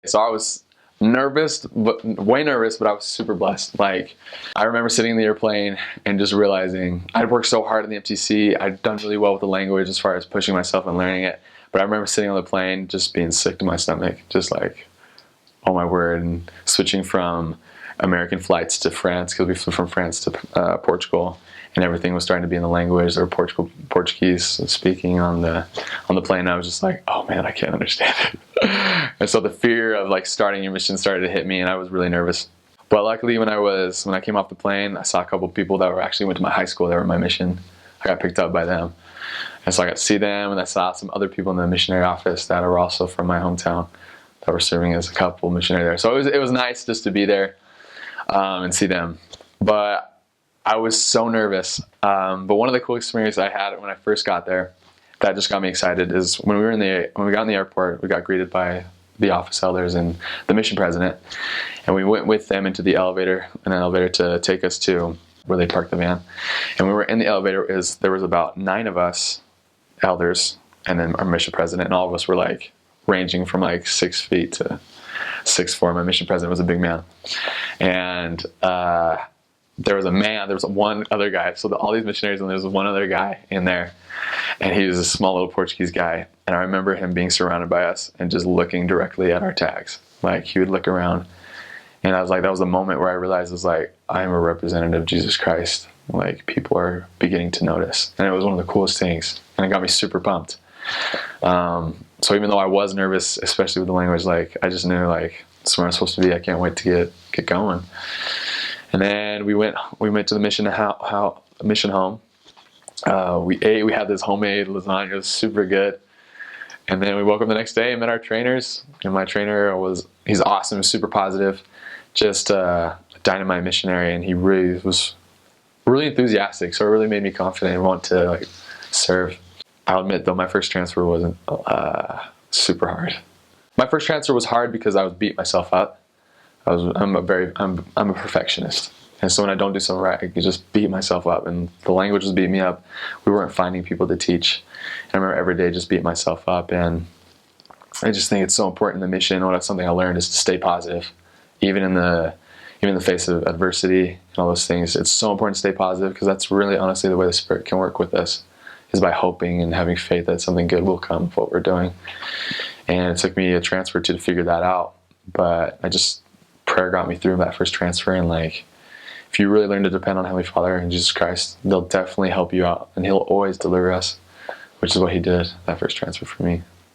So I was nervous, but way nervous, but I was super blessed. Like, I remember sitting in the airplane and just realizing I'd worked so hard in the MTC. I'd done really well with the language as far as pushing myself and learning it. But I remember sitting on the plane just being sick to my stomach, just like, oh my word, and switching from American flights to France, because we flew from France to Portugal, and everything was starting to be in the language or Portuguese speaking on the plane. I was just like, oh man, I can't understand it. And so the fear of like starting your mission started to hit me, and I was really nervous. But luckily, when I came off the plane, I saw a couple of people that actually went to my high school that were in my mission. I got picked up by them, and so I got to see them, and I saw some other people in the missionary office that were also from my hometown that were serving as a couple missionary there. So it was nice just to be there and see them. But I was so nervous. But one of the cool experiences I had when I first got there that just got me excited is when we got in the airport, we got greeted by the office elders and the mission president, and we went with them into the elevator, to take us to where they parked the van. And we were in the elevator. There was about 9 of us elders, and then our mission president, and all of us were like ranging from like 6 feet to 6'4". My mission president was a big man, and there was one other guy. So all these missionaries, and there was one other guy in there, and he was a small little Portuguese guy. And I remember him being surrounded by us and just looking directly at our tags. Like, he would look around, and I was like, that was the moment where I realized, it was like, I am a representative of Jesus Christ. Like, people are beginning to notice, and it was one of the coolest things, and it got me super pumped. So even though I was nervous, especially with the language, like, I just knew, like, this is where I'm supposed to be. I can't wait to get going. And then we went to the mission home. We ate. We had this homemade lasagna. It was super good. And then we woke up the next day and met our trainers. And my trainer he's awesome, super positive, just a dynamite missionary, and he really was really enthusiastic. So it really made me confident and want to like serve. I'll admit though, my first transfer wasn't super hard. My first transfer was hard because I was beating myself up. I'm a perfectionist, and so when I don't do something right, I can just beat myself up. And the language was beating me up. We weren't finding people to teach. And I remember every day just beating myself up. And I just think it's so important in the mission. And that's something I learned, is to stay positive, even in the face of adversity and all those things. It's so important to stay positive, because that's really honestly the way the Spirit can work with us, is by hoping and having faith that something good will come of what we're doing. And it took me a transfer to figure that out. But prayer got me through that first transfer. And like, if you really learn to depend on Heavenly Father and Jesus Christ, they'll definitely help you out, and He'll always deliver us, which is what He did that first transfer for me.